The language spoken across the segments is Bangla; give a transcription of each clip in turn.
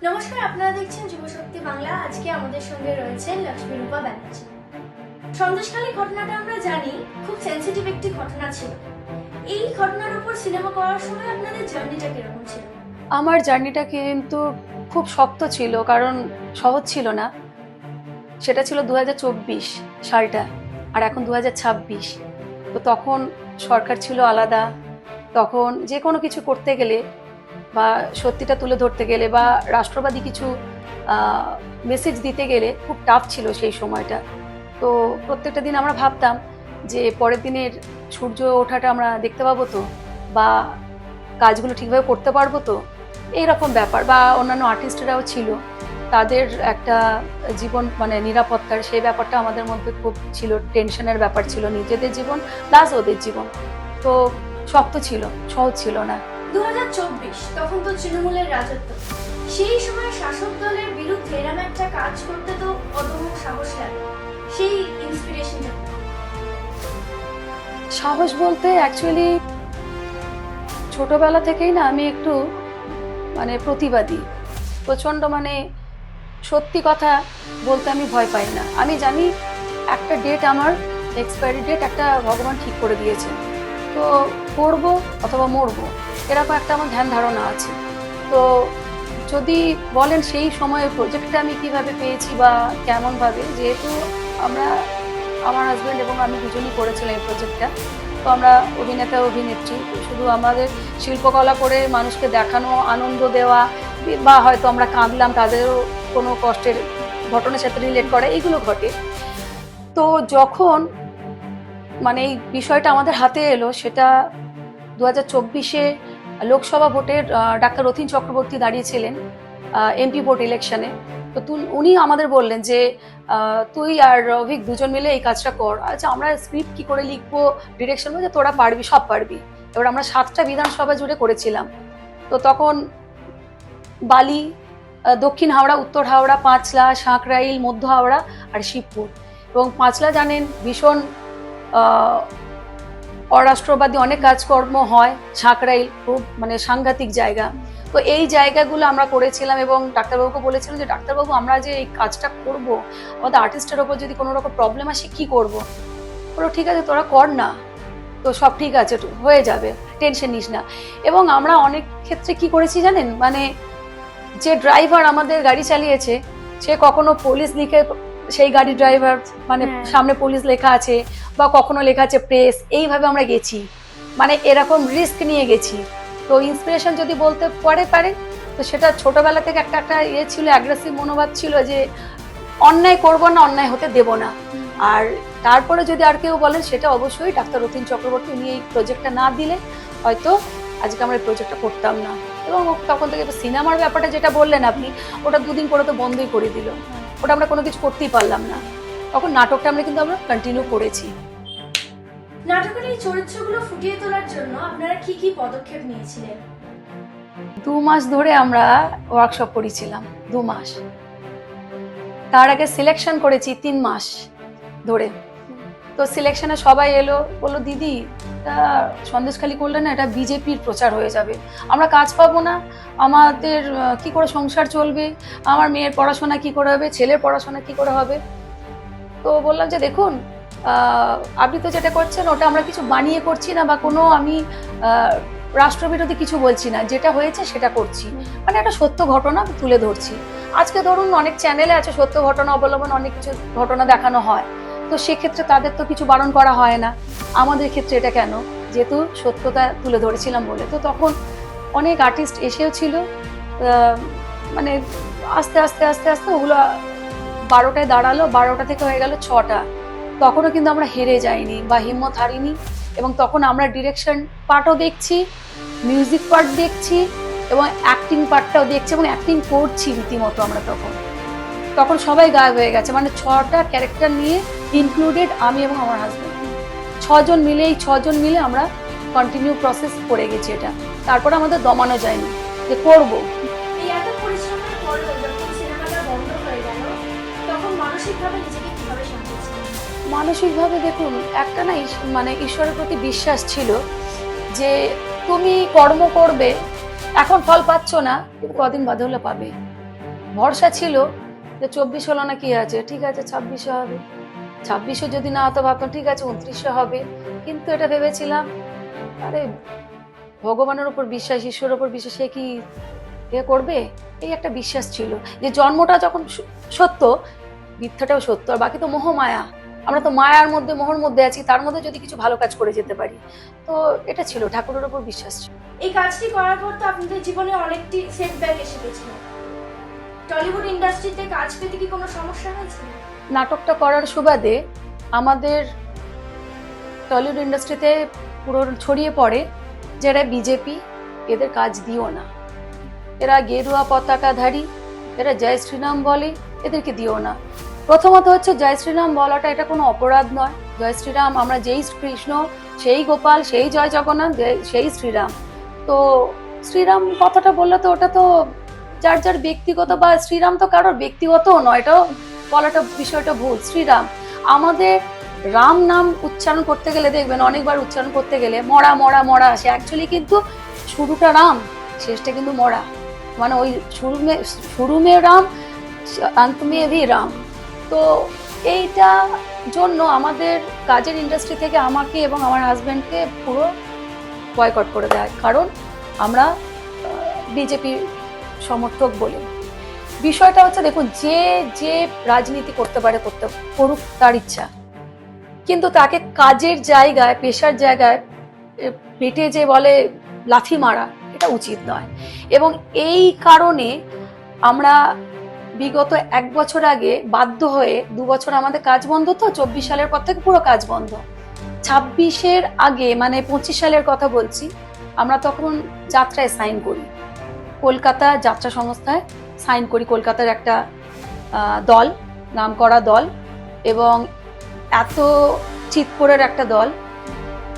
নমস্কার, আপনারা দেখছেন যুবশক্তি বাংলা। আজকে আমাদের সঙ্গে রয়েছেন লক্ষ্মীরূপা ব্যানার্জি। সন্দেশখালী ঘটনাটা আমরা জানি খুব সেন্সিটিভ একটি ঘটনা ছিল। এই ঘটনার উপর সিনেমা করার সময় আপনাদের জার্নিটা কিরকম ছিল? আমার জার্নিটা কিন্তু খুব শক্ত ছিল, কারণ সহজ ছিল না। সেটা ছিল 2024 সালটা, আর এখন 2026। তো তখন সরকার ছিল আলাদা। তখন যে কোনো কিছু করতে গেলে বা সত্যিটা তুলে ধরতে গেলে বা রাষ্ট্রবাদী কিছু মেসেজ দিতে গেলে খুব টাফ ছিল সেই সময়টা। তো প্রত্যেকটা দিন আমরা ভাবতাম যে পরের দিনের সূর্য ওঠাটা আমরা দেখতে পাবো তো, বা কাজগুলো ঠিকভাবে করতে পারবো তো, এইরকম ব্যাপার। বা অন্যান্য আর্টিস্টরাও ছিল, তাদের একটা জীবন মানে নিরাপত্তার সেই ব্যাপারটা আমাদের মধ্যে খুব ছিল, টেনশনের ব্যাপার ছিল, নিজেদের জীবন প্লাস ওদের জীবন। তো শক্ত ছিল, সহজ ছিল না। 2024 তখন তো তৃণমূলের রাজত্ব। সেই সময় শাসক দলের বিরুদ্ধে এরম একটা কাজ করতে তো অদম্য সাহস লাগে। সেই ইন্সপিরেশনটা সাহস বলতে অ্যাকচুয়ালি ছোটবেলা থেকেই না আমি একটু মানে প্রতিবাদী, প্রচণ্ড, মানে সত্যি কথা বলতে আমি ভয় পাই না। আমি জানি একটা ডেট, আমার এক্সপায়ারি ডেট একটা ভগবান ঠিক করে দিয়েছে, তো করবো অথবা মরবো, এরকম একটা আমার ধ্যান ধারণা আছে। তো যদি বলেন সেই সময়ের প্রজেক্টটা আমি কিভাবে পেয়েছি বা কেমনভাবে, যেহেতু আমরা, আমার হাজব্যান্ড এবং আমি দুজনই করেছিলাম এই প্রজেক্টটা, তো আমরা অভিনেতা অভিনেত্রী, শুধু আমাদের শিল্পকলা করে মানুষকে দেখানো, আনন্দ দেওয়া, বা হয়তো আমরা কাঁদলাম, তাদেরও কোনো কষ্টের ঘটনার সাথে রিলেট করা, এগুলো ঘটে। তো যখন মানে এই বিষয়টা আমাদের হাতে এলো, সেটা 2024-এ লোকসভা ভোটের ডাক্তার রথীন চক্রবর্তী দাঁড়িয়েছিলেন এমপি ভোট ইলেকশনে। তো উনি আমাদের বললেন যে তুই আর রভিক দুজন মিলে এই কাজটা কর। আচ্ছা, আমরা স্ক্রিপ্ট কি করে লিখবো, ডিরেকশন বলছে তোরা পারবি, সব পারবি। এবার আমরা 7টা বিধানসভা জুড়ে করেছিলাম। তো তখন বালি, দক্ষিণ হাওড়া, উত্তর হাওড়া, পাঁচলা, সাঁকরাইল, মধ্য হাওড়া আর শিবপুর। এবং পাঁচলা জানেন ভীষণ অরাষ্ট্রবাদী অনেক কাজকর্ম হয়, সাঁকরাইল খুব মানে সাংঘাতিক জায়গা। তো এই জায়গাগুলো আমরা করেছিলাম এবং ডাক্তারবাবুকে বলেছিলাম যে ডাক্তারবাবু, আমরা যে এই কাজটা করব, আমাদের আর্টিস্টের ওপর যদি কোনো রকম প্রবলেম আসে কি করব? বলো ঠিক আছে, তোরা কর না, তো সব ঠিক আছে, হয়ে যাবে, টেনশন নিস না। এবং আমরা অনেক ক্ষেত্রে কি করেছি জানেন, মানে যে ড্রাইভার আমাদের গাড়ি চালিয়েছে সে কখনো পুলিশ লিখে, সেই গাড়ি ড্রাইভার মানে সামনে পুলিশ লেখা আছে, বা কখনো লেখা আছে প্রেস, এইভাবে আমরা গেছি, মানে এরকম রিস্ক নিয়ে গেছি। তো ইন্সপিরেশন যদি বলতে পারে, তো সেটা ছোটবেলা থেকে একটা একটা ইয়ে ছিল, অ্যাগ্রেসিভ মনোভাব ছিল যে অন্যায় করব না, অন্যায় হতে দেব না। আর তারপরে যদি আর কেউ বলেন, সেটা অবশ্যই ডাক্তার রথীন চক্রবর্তী, উনি এই প্রজেক্টটা না দিলে হয়তো আজকে আমরা এই প্রজেক্টটা করতাম না। এবং তখন থেকে সিনেমার ব্যাপারটা যেটা বললেন আপনি, ওটা 2 দিন করে তো বন্ধই করে দিল, ওটা আমরা কোনো কিছু করতেই পারলাম না। তখন নাটকটা আমরা কন্টিনিউ করেছি। নাটকের এই চরিত্রগুলো ফুটিয়ে তোলার জন্য আপনারা কি কি পদক্ষেপ নিয়েছিলেন? 2 মাস ধরে আমরা ওয়ার্কশপ করেছিলাম, 2 মাস। তার আগে সিলেকশন করেছি 3 মাস ধরে। তো সিলেকশনে সবাই এলো, বললো দিদি এটা সন্দেশখালী করলে না, এটা বিজেপির প্রচার হয়ে যাবে, আমরা কাজ পাবো না, আমাদের কি করে সংসার চলবে, আমার মেয়ের পড়াশোনা কি করে হবে, ছেলের পড়াশোনা কি করে হবে। তো বললাম যে দেখুন, আপনি তো যেটা করছেন ওটা আমরা কিছু বানিয়ে করছি না, বা কোনো আমি রাষ্ট্রবিরোধী কিছু বলছি না, যেটা হয়েছে সেটা করছি, মানে একটা সত্য ঘটনা তুলে ধরছি। আজকে ধরুন অনেক চ্যানেলে আছে সত্য ঘটনা অবলম্বন অনেক কিছু ঘটনা দেখানো হয়, তো সেক্ষেত্রে তাদের তো কিছু বারণ করা হয় না, আমাদের ক্ষেত্রে এটা কেন, যেহেতু সত্যতা তুলে ধরেছিলাম বলে। তো তখন অনেক আর্টিস্ট এসেও ছিল, মানে আস্তে আস্তে আস্তে আস্তে ওগুলো 12টায় দাঁড়ালো, 12টা থেকে হয়ে গেল 6টা। তখনও কিন্তু আমরা হেরে যাইনি বা হিম্মত হারিনি। এবং তখন আমরা ডিরেকশন পার্টও দেখছি, মিউজিক পার্ট দেখছি, এবং অ্যাক্টিং পার্টটাও দেখছি, এবং অ্যাক্টিং করছি রীতিমতো। আমরা তখন সবাই গায়েব হয়ে গেছে, মানে 6টা ক্যারেক্টার নিয়ে ইনক্লুডেড আমি এবং আমার হাজব্যান্ড, 6জন মিলে, এই 6জন মিলে আমরা কন্টিনিউ প্রসেস করে গেছি এটা। তারপরে আমাদের দমানো যায়নি যে করবো। এই এত পরিশ্রমের পরেও যখন সিনেমাটা বন্ধ হয়ে গেল, তখন মানসিকভাবে নিজেকে কিভাবে সামলেছিলেন? মানসিকভাবে দেখুন, একটা না মানে ঈশ্বরের প্রতি বিশ্বাস ছিল যে তুমি কর্ম করবে, এখন ফল পাচ্ছ না, কিন্তু কদিন বাদে হলে পাবে। ভরসা ছিল যে 24 হলো না কি আছে, ঠিক আছে 26 হবে, 26 যদি না হতো ভাবতাম ঠিক আছে 29 হবে। কিন্তু এটা ভেবেছিলাম আরে ভগবানের উপর বিশ্বাস, ঈশ্বরের উপর বিশ্বাস, সে কি এ করবে, এই একটা বিশ্বাস ছিল যে জন্মটা যখন সত্য, মিথ্যাটাও সত্য, আর বাকি তো মোহমায়া। আমরা তো মায়ার মধ্যে, মোহর মধ্যে আছি, তার মধ্যে যদি কিছু ভালো কাজ করে যেতে পারি। তো এটা ছিল, ঠাকুরের উপর বিশ্বাস ছিল। এই কাজটি করার পর তো আপনাদের জীবনে অনেকটি সেটব্যাক এসে গেছিল। টলিউড ইন্ডাস্ট্রিতে কাজ পেতে কি কোনো সমস্যা হয়েছিল? নাটকটা করার সুবাদে আমাদের টলিউড ইন্ডাস্ট্রিতে পুরো ছড়িয়ে পড়ে যারা বিজেপি, এদের কাজ দিও না, এরা গেরুয়া পতাকাধারী, এরা জয় শ্রীরাম বলে, এদেরকে দিও না। প্রথমত হচ্ছে জয় শ্রীরাম বলাটা এটা কোনো অপরাধ নয়। জয় শ্রীরাম, আমরা যেই কৃষ্ণ সেই গোপাল, সেই জয় জগন্নাথ, সেই শ্রীরাম। তো শ্রীরাম কথাটা বললে তো ওটা তো যার যার ব্যক্তিগত, বা শ্রীরাম তো কারোর ব্যক্তিগতও নয়, এটাও বলাটা বিষয়টা ভুল। শ্রীরাম, আমাদের রাম নাম উচ্চারণ করতে গেলে দেখবেন অনেকবার উচ্চারণ করতে গেলে মরা মরা মরা আসে, অ্যাকচুয়ালি কিন্তু শুরুটা রাম, শেষটা কিন্তু মরা। মানে ওই শুরু মে রাম, অন্ত মে ভি রাম। তো এইটা জন্য আমাদের কাজের ইন্ডাস্ট্রি থেকে আমাকে এবং আমার হাজব্যান্ডকে পুরো বয়কট করে দেয়, কারণ আমরা বিজেপি সমর্থক বলে। বিষয়টা হচ্ছে দেখুন, যে যে রাজনীতি করতে পারে করতে করুক, তার ইচ্ছা, কিন্তু তাকে কাজের জায়গায়, পেশার জায়গায় পেটে যে বলে লাথি মারা, এটা উচিত নয়। এবং এই কারণে আমরা বিগত 1 বছর আগে বাধ্য হয়ে 2 বছর আমাদের কাজ বন্ধ, তো 24 সালের পর থেকে পুরো কাজ বন্ধ। 26-এর আগে মানে 25 সালের কথা বলছি, আমরা তখন যাত্রায় সাইন করি, কলকাতা যাত্রা সংস্থায় সাইন করি, কলকাতার একটা দল, নাম করা দল, এবং এত চিৎপুরের একটা দল।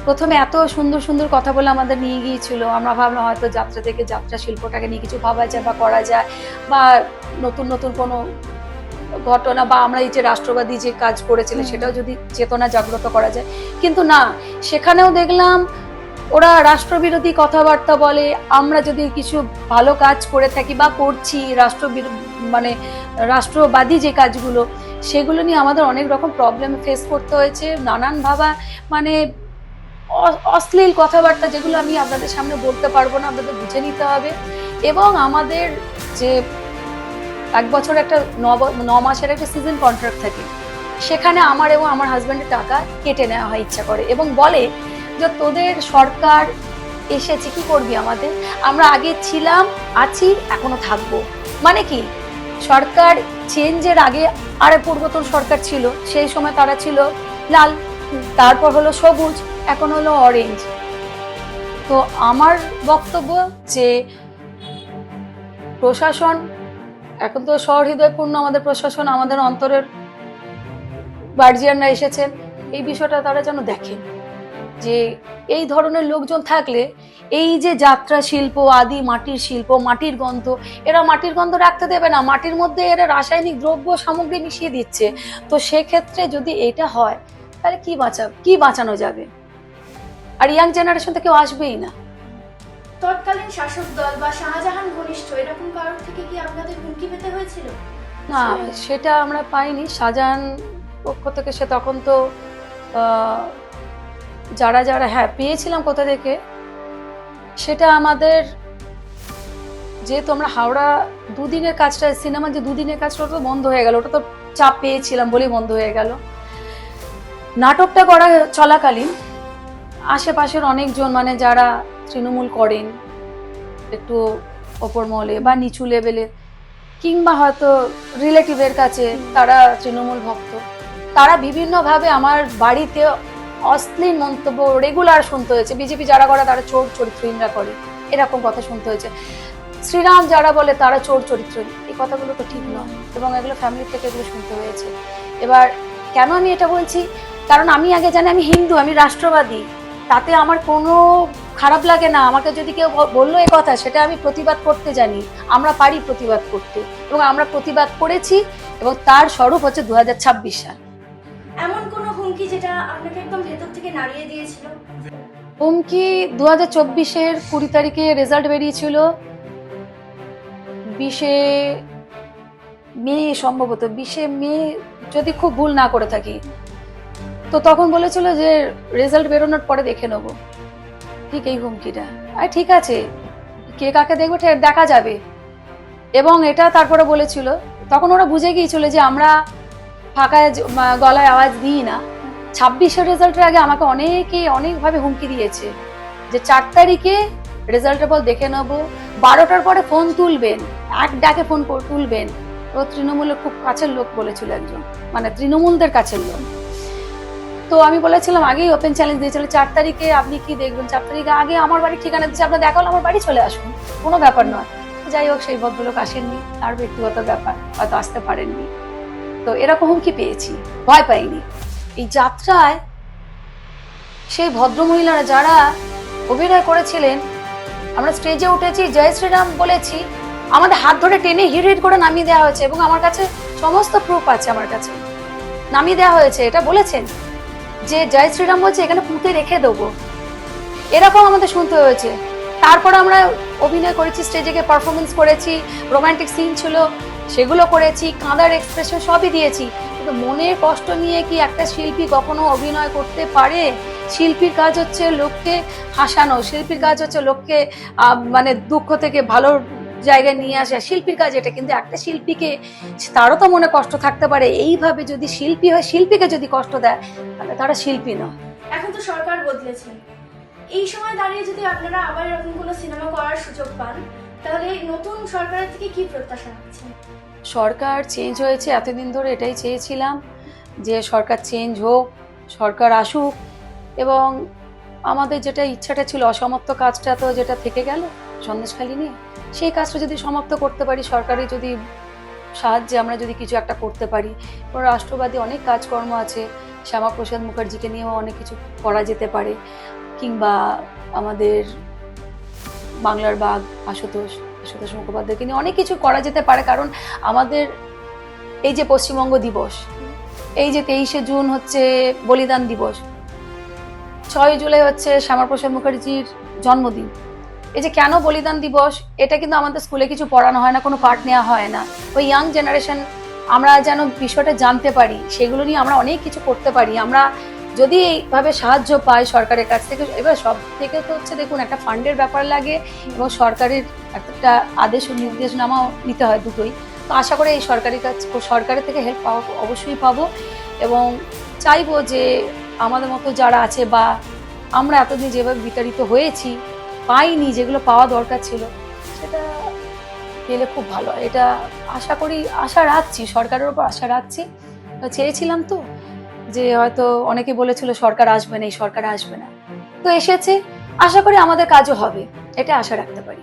প্রথমে এত সুন্দর সুন্দর কথা বলে আমাদের নিয়ে গিয়েছিল, আমরা ভাবলাম হয়তো যাত্রা থেকে, যাত্রা শিল্পটাকে নিয়ে কিছু ভাবা যায় বা করা যায়, বা নতুন নতুন কোনো ঘটনা, বা আমরা এই যে রাষ্ট্রবাদী যে কাজ করেছিলেন সেটাও যদি চেতনা জাগ্রত করা যায়। কিন্তু না, সেখানেও দেখলাম ওরা রাষ্ট্রবিরোধী কথাবার্তা বলে। আমরা যদি কিছু ভালো কাজ করে থাকি বা করছি, মানে রাষ্ট্রবাদী যে কাজগুলো, সেগুলো নিয়ে আমাদের অনেক রকম প্রবলেম ফেস করতে হয়েছে। নানান ভাবা মানে অশ্লীল কথাবার্তা, যেগুলো আমি আপনাদের সামনে বলতে পারবো না, আপনাদের বুঝে নিতে হবে। এবং আমাদের যে 1 বছর একটা 9 মাসের একটা সিজন কন্ট্রাক্ট থাকে, সেখানে আমার এবং আমার হাজব্যান্ডের টাকা কেটে নেওয়া হয় ইচ্ছা করে, এবং বলে যে তোদের সরকার এসেছে, কি করবি আমাদের, আমরা আগে ছিলাম, আছি, এখনো থাকবো। মানে কি, সরকার চেঞ্জের আগে আরে পূর্বতন সরকার ছিল, সেই সময় তারা ছিল লাল, তারপর হলো সবুজ, এখন হলো অরেঞ্জ। তো আমার বক্তব্য যে প্রশাসন, এখন তো সহৃদয়পূর্ণ আমাদের প্রশাসন, আমাদের অন্তরের গার্জিয়ানরা এসেছেন, এই বিষয়টা তারা যেন দেখেন যে এই ধরনের লোকজন থাকলে এই যে যাত্রা শিল্প, আদি মাটির শিল্প, মাটির গন্ধ, এরা মাটির গন্ধ রাখতে দেবে না, মাটির মধ্যে এরা রাসায়নিক দ্রব্য সামগ্রী মিশিয়ে দিচ্ছে। তো সেক্ষেত্রে যদি এটা হয়, তাহলে কি বাঁচানো যাবে? আর ইয়াং জেনারেশন থেকে কেউ আসবেই না। তৎকালীন শাসক দল বা শাহজাহান ঘনিষ্ঠ এরকম কারোর থেকে কি আপনাদের হুমকি পেতে হয়েছিল? না, সেটা আমরা পাইনি। শাহজাহান পক্ষ থেকে সে তখন তো যারা যারা হ্যাঁ পেয়েছিলাম কোথা থেকে, সেটা আমাদের, যেহেতু আমরা হাওড়া 2 দিনের কাজটা, সিনেমা যে 2 দিনের কাজটা তো বন্ধ হয়ে গেল, ওটা তো চাপ পেয়েছিলাম বলেই বন্ধ হয়ে গেল। নাটকটা করা চলাকালীন আশেপাশের অনেকজন, মানে যারা তৃণমূল করেন একটু ওপর মহলে বা নিচু লেভেলে, কিংবা হয়তো রিলেটিভের কাছে তারা তৃণমূল ভক্ত, তারা বিভিন্নভাবে আমার বাড়িতে অশ্লীল মন্তব্য রেগুলার শুনতে হয়েছে। বিজেপি যারা করে তারা চোর চরিত্রহীনরা করে, এরকম কথা শুনতে হয়েছে। শ্রীরাম যারা বলে তারা চোর চরিত্রহীন, এই কথাগুলো তো ঠিক নয়, এবং এগুলো ফ্যামিলি থেকে এগুলো শুনতে হয়েছে। এবার কেন আমি এটা বলছি, কারণ আমি আগে জানি আমি হিন্দু, আমি রাষ্ট্রবাদী, তাতে আমার কোনো খারাপ লাগে না। আমাকে যদি কেউ বললো এই কথা, সেটা আমি প্রতিবাদ করতে জানি, আমরা পারি প্রতিবাদ করতে, এবং আমরা প্রতিবাদ করেছি, এবং তার স্বরূপ হচ্ছে 2026 সাল। এমন কোনো হুমকি যেটা আপনাকে একদম ভেতর থেকে নাড়িয়ে দিয়েছিল? হুমকি 2024-এর 20 তারিখে রেজাল্ট বেরিয়েছিল, 20-এ মে সম্ভবত 20 মে যদি খুব ভুল না করে থাকি। তো তখন বলেছিল যে রেজাল্ট বেরোনোর পরে দেখে নেবো, ঠিক এই হুমকিটা। আর ঠিক আছে, কে কাকে দেখবে দেখা যাবে। এবং এটা তারপরে বলেছিল, তখন ওরা বুঝে গিয়েছিল যে আমরা ফাঁকায় গলায় আওয়াজ দিই না। 26-এর রেজাল্টের আগে আমাকে অনেকেই অনেকভাবে হুমকি দিয়েছে যে 4 তারিখে রেজাল্টের পর দেখে নেবো, 12টার পরে ফোন তুলবেন, এক ডাকে ফোন তুলবেন। ও তৃণমূলের খুব কাছের লোক বলেছিল একজন, মানে তৃণমূলদের কাছের লোক। তো আমি বলেছিলাম, আগেই ওপেন চ্যালেঞ্জ দিয়েছিল 4 তারিখে আপনি কি দেখবেন, 4 তারিখে আগে আমার বাড়ির ঠিকানা দিচ্ছে, আপনার দেখা হলো আমার বাড়ি চলে আসুন, কোনো ব্যাপার নয়। যাই হোক, সেই ভদ্রলোক আসেননি, তার ব্যক্তিগত ব্যাপার, হয়তো আসতে পারেননি। তো এরকম হুমকি পেয়েছি, ভয় পাইনি। এই যাত্রায় সেই ভদ্রমহিলারা যারা অভিনয় করেছিলেন, আমরা স্টেজে উঠেছি, জয় শ্রীরাম বলেছি, আমাদের হাত ধরে টেনে হিট হিট করে নামিয়ে দেওয়া হয়েছে, এবং আমার কাছে সমস্ত প্রুফ আছে, আমার কাছে নামিয়ে দেওয়া হয়েছে। এটা বলেছেন যে জয় শ্রীরাম বলছে এখানে পুঁতে রেখে দেবো, এরকম আমাদের শুনতে হয়েছে। তারপর আমরা অভিনয় করেছি, স্টেজে গিয়ে পারফরমেন্স করেছি, রোমান্টিক সিন ছিল সেগুলো করেছি, কাঁদার এক্সপ্রেশন সবই দিয়েছি। কিন্তু মনের কষ্ট নিয়ে কি একটা শিল্পী কখনো অভিনয় করতে পারে? শিল্পীর কাজ হচ্ছে লোককে হাসানো, শিল্পীর কাজ হচ্ছে লোককে মানে দুঃখ থেকে ভালো জায়গায় নিয়ে আসা, শিল্পীর কাজ এটা। কিন্তু একটা শিল্পীকে, তারও তো মনে কষ্ট থাকতে পারে। এইভাবে যদি শিল্পী হয়, শিল্পীকে যদি কষ্ট দেয়, তাহলে তারা শিল্পী নয়। এখন তো সরকার বদলেছে, এই সময় দাঁড়িয়ে যদি আপনারা আবার এরকম কোনো সিনেমা করার সুযোগ পান, তাহলে নতুন সরকারের থেকে কি প্রত্যাশা রাখছেন? সরকার চেঞ্জ হয়েছে, এতদিন ধরে এটাই চেয়েছিলাম যে সরকার চেঞ্জ হোক, সরকার আসুক। এবং আমাদের যেটা ইচ্ছাটা ছিল, অসমাপ্ত কাজটা তো যেটা থেকে গেল সন্দেশখালী নিয়ে, সেই কাজটা যদি সমাপ্ত করতে পারি, সরকারি যদি সাহায্যে আমরা যদি কিছু একটা করতে পারি। রাষ্ট্রবাদী অনেক কাজকর্ম আছে, শ্যামাপ্রসাদ মুখার্জিকে নিয়েও অনেক কিছু করা যেতে পারে, কিংবা আমাদের বাংলার বাঘ আশুতোষ মুখোপাধ্যায়কে নিয়ে অনেক কিছু করা যেতে পারে। কারণ আমাদের এই যে পশ্চিমবঙ্গ দিবস, এই যে 23শে জুন হচ্ছে বলিদান দিবস, 6 জুলাই হচ্ছে শ্যামাপ্রসাদ মুখার্জির জন্মদিন। এই যে কেন বলিদান দিবস, এটা কিন্তু আমাদের স্কুলে কিছু পড়ানো হয় না, কোনো পাঠ নেওয়া হয় না। ওই ইয়াং জেনারেশন আমরা যেন বিষয়টা জানতে পারি, সেগুলো নিয়ে আমরা অনেক কিছু করতে পারি। আমরা যদি এইভাবে সাহায্য পাই সরকারের কাছ থেকে। এবার সব থেকে তো হচ্ছে, দেখুন, একটা ফান্ডের ব্যাপার লাগে এবং সরকারের একটা আদেশ ও নির্দেশনামাও নিতে হয়, দুটোই। তো আশা করি এই সরকারের থেকে হেল্প অবশ্যই পাবো। এবং চাইবো যে আমাদের মতো যারা আছে, বা আমরা এতদিন যেভাবে বিতাড়িত হয়েছি, পাইনি, যেগুলো পাওয়া দরকার ছিল, সেটা পেলে খুব ভালো হয়। এটা আশা করি, আশা রাখছি, সরকারের উপর আশা রাখছি। চেয়েছিলাম তো, যে হয়তো অনেকে বলেছিল সরকার আসবে না, এই সরকার আসবে না, তো এসেছে। আশা করি আমাদের কাজও হবে, এটা আশা রাখতে পারি।